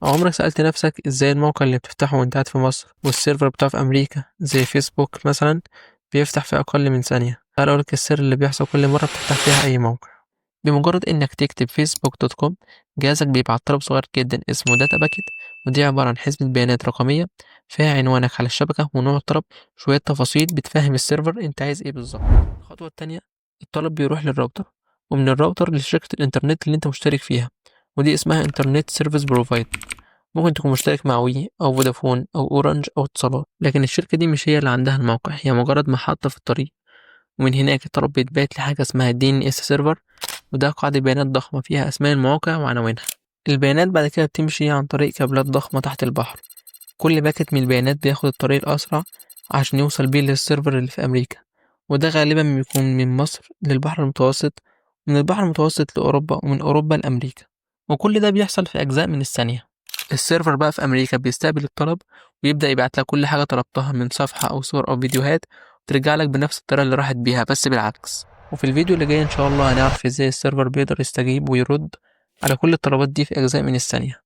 عمرك سألت نفسك ازاي الموقع اللي بتفتحه وانت قاعد في مصر والسيرفر بتاعه في أمريكا زي فيسبوك مثلا بيفتح في أقل من ثانية؟ تعال أقولك السر اللي بيحصل كل مرة بتفتح فيها أي موقع. بمجرد إنك تكتب فيسبوك دوت كوم جهازك بيبعت طلب صغير جدا اسمه داتا باكيت، ودي عبارة عن حزمة بيانات رقمية فيها عنوانك على الشبكة ونوع الطلب شوية تفاصيل بتفهم السيرفر انت عايز ايه بالظبط. الخطوة التانية، الطلب بيروح للراوتر ومن الراوتر لشركة الإنترنت اللي انت مشترك فيها، ودي اسمها انترنت سيرفيس بروفايدر. ممكن تكون مشترك مع وي أو فودافون أو أورنج أو اتصالات، لكن الشركة دي مش هي اللي عندها الموقع، هي مجرد محطة في الطريق. ومن هناك الطلب بيتبعت لحاجة اسمها DNS سيرفر، وده قاعدة بيانات ضخمة فيها أسماء المواقع وعناوينها. البيانات بعد كده بتمشي عن طريق كابلات ضخمة تحت البحر. كل باكت من البيانات بياخد الطريق الأسرع عشان يوصل بيه للسيرفر اللي في أمريكا، وده غالبا بيكون من مصر للبحر المتوسط، من البحر المتوسط لأوروبا، ومن أوروبا لأمريكا، وكل ده بيحصل في أجزاء من الثانية. السيرفر بقى في أمريكا بيستقبل الطلب ويبدأ يبعت لك كل حاجة طلبتها من صفحة أو صور أو فيديوهات، وترجع لك بنفس الطريقة اللي راحت بيها بس بالعكس. وفي الفيديو اللي جاي إن شاء الله هنعرف إزاي السيرفر بيقدر يستجيب ويرد على كل الطلبات دي في أجزاء من الثانية.